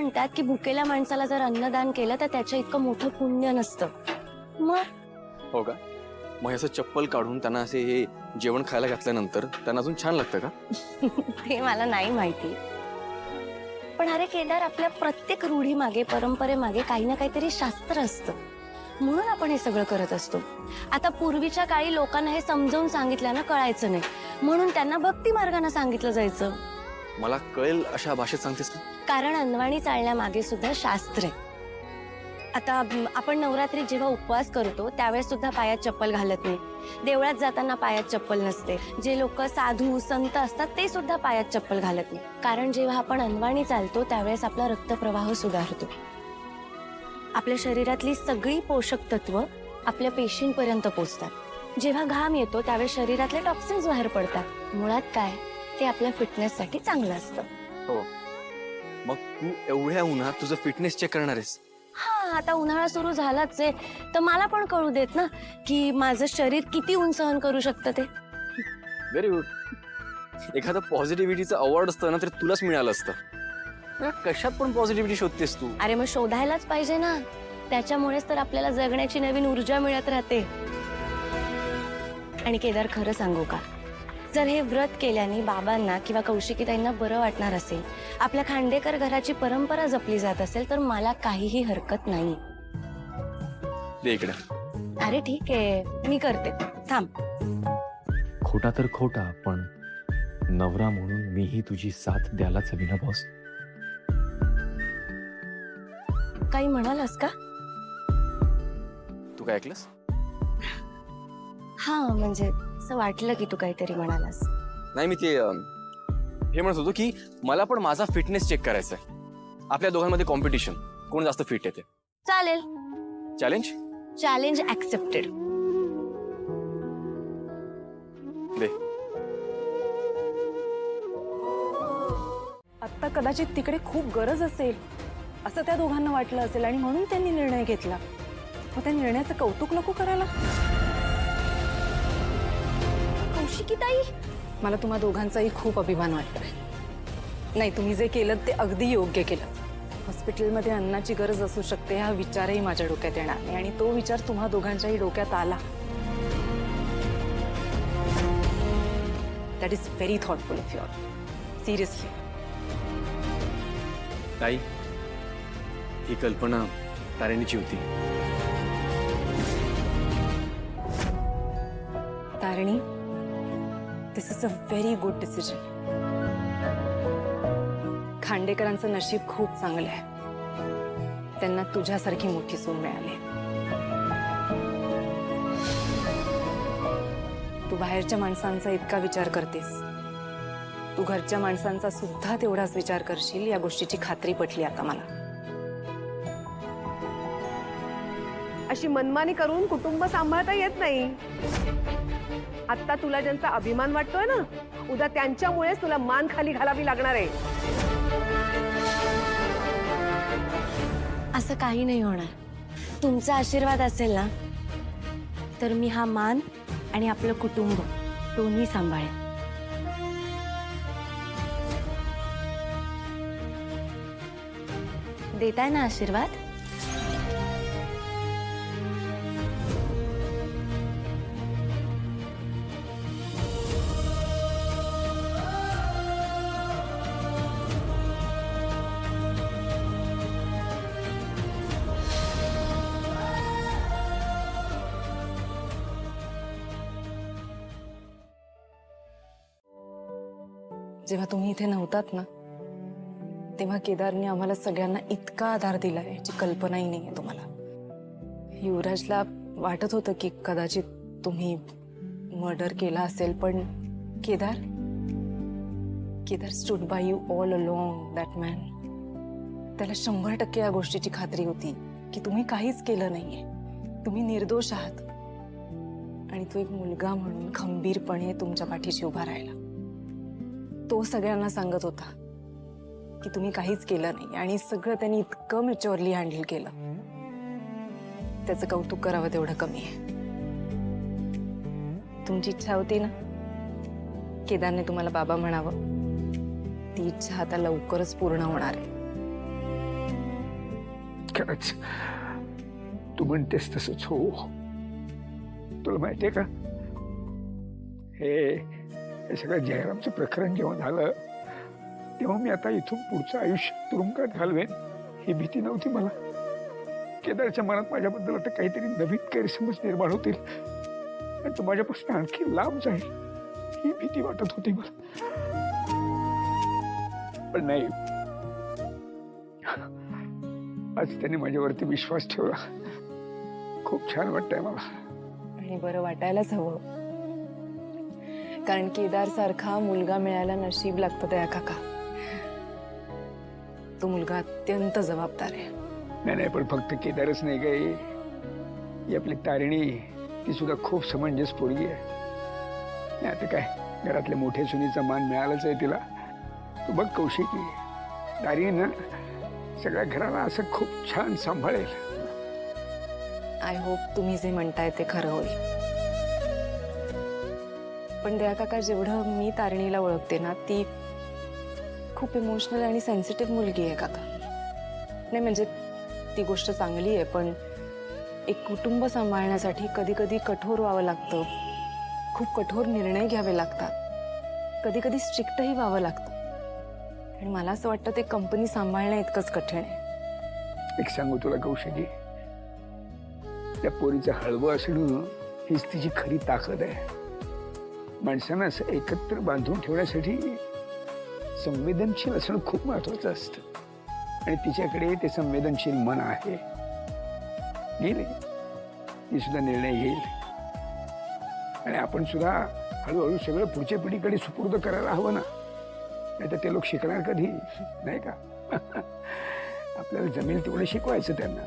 म्हणतात की भुकेल्या माणसाला जर अन्नदान केलं तर त्याच्या इतकं मोठं पुण्य नसतं. मग हो का? मग असं चप्पल काढून त्यांना असे हे जेवण खायला घातल्यानंतर त्यांना अजून छान लागतं का? ते मला नाही माहिती. पण अरे केदार, आपल्या प्रत्येक रूढी मागे, परंपरेमागे काही ना काहीतरी शास्त्र असतं. म्हणून आपण हे सगळं करत असतो. आता पूर्वीच्या काळी लोकांना हे समजावून सांगितल्यानं कळायचं नाही, म्हणून त्यांना भक्ती मार्गाने सांगितलं जायचं. मला कळेल अशा भाषेत सांगतेस का? कारण अनवाणी चालण्यामागे सुद्धा शास्त्र आहे. आता आपण नवरात्रीत जेव्हा उपवास करतो त्यावेळेस सुद्धा पायात चप्पल घालत नाही. देवळात जाताना पायात चप्पल नसते. जे लोक साधू संत असतात ते सुद्धा पायात चप्पल घालत नाही. कारण जेव्हा आपण अनवाणी चालतो त्यावेळेस आपला रक्तप्रवाह सुधारतो. आपल्या शरीरातली सगळी पोषक तत्व आपल्या पेशींपर्यंत पोहोचतात. जेव्हा घाम येतो त्यावेळेस शरीरातले टॉक्सिन्स बाहेर पडतात. मुळात काय, ते आपल्या फिटनेससाठी चांगलं असतं. हो. मग तू एवढ्या उन्हात तुझं फिटनेस चेक करणार आहेस? हा, आता उन्हाळा सुरू झालाच आहे, तर मला पण कळू देत ना की माझं शरीर किती ऊन सहन करू शकतं ते. Very good. एखादं पॉझिटिव्हिटीचं अवॉर्ड असतं ना तर तुलाच मिळालं असतं. कशात पण पॉझिटिव्हिटी शोधतेस तू? अरे मग शोधायलाच पाहिजे ना. त्याच्यामुळेच तर आपल्याला जगण्याची नवीन ऊर्जा मिळत राहते. आणि केदार, खरं सांगू का, जर हे व्रत केल्याने बाबांना किंवा कौशिकीताईंना बरं वाटणार असेल, आपल्या खांडेकर घराची परंपरा जपली जात असेल, तर मला काहीही हरकत नाही. दे इकडे. अरे ठीक आहे, मी करते, थांब. खोटा तर खोटा, पण नवरा म्हणून मीही तुझी साथ द्यायलाच हवी ना बॉस. काही म्हणालास का? तू काय ऐकलंस? हा, म्हणजे असं वाटलं की तू काहीतरी म्हणालास. नाही, मी ते हे म्हणत होतो की मला पण माझा फिटनेस चेक करायचा आहे. आपल्या दोघांमध्ये कॉम्पिटिशन, कोण जास्त फिट आहे ते. चालेल. चॅलेंज? Challenge accepted. दे. आत्ता कदाचित तिकडे खूप गरज असेल असं त्या दोघांना वाटलं असेल आणि म्हणून त्यांनी निर्णय घेतला. मग त्या निर्णयाचं कौतुक नको करायला? कौशिकीताई, मला तुम्हा दोघांचाही खूप अभिमान वाटतोय. नाही, तुम्ही जे केलं ते अगदी योग्य केलं. हॉस्पिटलमध्ये अन्नाची गरज असू शकते हा विचारही माझ्या डोक्यात येणार नाही, आणि तो विचार तुम्हा दोघांच्याही डोक्यात आला. That is very thoughtful of your. Seriously. ताई, ही कल्पना तारिणीची होती. Tarini, this is a very good decision. खांडेकरांचं नशीब खूप चांगलं आहे. त्यांना तुझ्यासारखी मोठी सून मिळाली. तू बाहेरच्या माणसांचा इतका विचार करतेस, तू घरच्या माणसांचा सुद्धा तेवढाच विचार करशील या गोष्टीची खात्री पटली आता मला. अशी मनमानी करून कुटुंब सांभाळता येत नाही. आता तुला ज्यांचा अभिमान वाटतोय ना, उद्या त्यांच्यामुळेच तुला मान खाली घालावी लागणार आहे. असं काही नाही होणार. तुमचा आशीर्वाद असेल ना तर मी हा मान आणि आपलं कुटुंब दोन्ही सांभाळेन. देताय ना आशीर्वाद? जेव्हा तुम्ही इथे नव्हतात ना, तेव्हा केदारने आम्हाला सगळ्यांना इतका आधार दिला याची कल्पनाही नाहीये तुम्हाला. युवराजला वाटत होतं की कदाचित तुम्ही मर्डर केला असेल, पण Kedar stood by you all along. That man, त्याला 100% या गोष्टीची खात्री होती की तुम्ही काहीच केलं नाहीये, तुम्ही निर्दोष आहात. आणि तो एक मुलगा म्हणून खंबीरपणे तुमच्या पाठीशी उभा राहिला. तो सगळ्यांना सांगत होता की तुम्ही काहीच केलं नाही, आणि सगळं त्यांनी इतकं मॅच्युअरली हँडल केलं. त्याचं कौतुक करावं तेवढं कमी आहे. तुमची इच्छा होती ना केदारने तुम्हाला बाबा म्हणावं, ती इच्छा आता लवकरच पूर्ण होणार आहे. खरंच तू म्हणतेस तसंच हो. तुला माहितीये का हे सगळं जयरामचं प्रकरण जेव्हा झालं तेव्हा मी आता इथून पुढचं आयुष्य तुरुंगात घालवेन ही भीती नव्हती मला. केदारच्या मनात माझ्याबद्दल आता काहीतरी नवीन गैरसमज निर्माण होतील आणि तो माझ्यापासून आणखी लांब जाईल ही भीती वाटत होती मला. पण नाही, आज त्याने माझ्यावरती विश्वास ठेवला. खूप छान वाटतंय मला. आणि बरं वाटायलाच हवं, कारण केदार सारखा मुलगा मिळायला नशीब लागतं दया काका. तो मुलगा अत्यंत जबाबदार आहे. नाही, पण फक्त केदारच नाही काय, ही आपली तारिणी ती सुद्धा खूप समंजस पोरगी आहे. नाही आता काय, घरातल्या मोठ्या सुनीचा मान मिळालाच आहे तिला. तू बघ कौशिकी, तारिणी ना सगळ्या घराला असं खूप छान सांभाळेल. आय होप तुम्ही जे म्हणताय ते खरं होईल. पण दया काका, जेवढं मी तारिणीला ओळखते ना, ती खूप इमोशनल आणि सेन्सिटिव्ह मुलगी आहे काका. नाही म्हणजे ती गोष्ट चांगली आहे, पण एक कुटुंब सांभाळण्यासाठी कधी कधी कठोर व्हावं लागतं. खूप कठोर निर्णय घ्यावे लागतात. कधी कधी स्ट्रिक्टही व्हावं लागतं. आणि मला असं वाटतं ते कंपनी सांभाळणं इतकंच कठीण आहे. एक सांगू तुला कौशिकी, त्या पोरीचं हळवं असणं हीच तिची खरी ताकद आहे. माणसांना असं एकत्र बांधून ठेवण्यासाठी संवेदनशील असणं खूप महत्वाचं असतं. आणि तिच्याकडे ते संवेदनशील मन आहे. घेईल ती सुद्धा निर्णय घेईल. आणि आपण सुद्धा हळूहळू सगळं पुढच्या पिढीकडे सुपूर्द करायला हवं ना. नाही तर ते लोक शिकणार कधी, नाही का? आपल्याला जमेल तेवढं शिकवायचं त्यांना.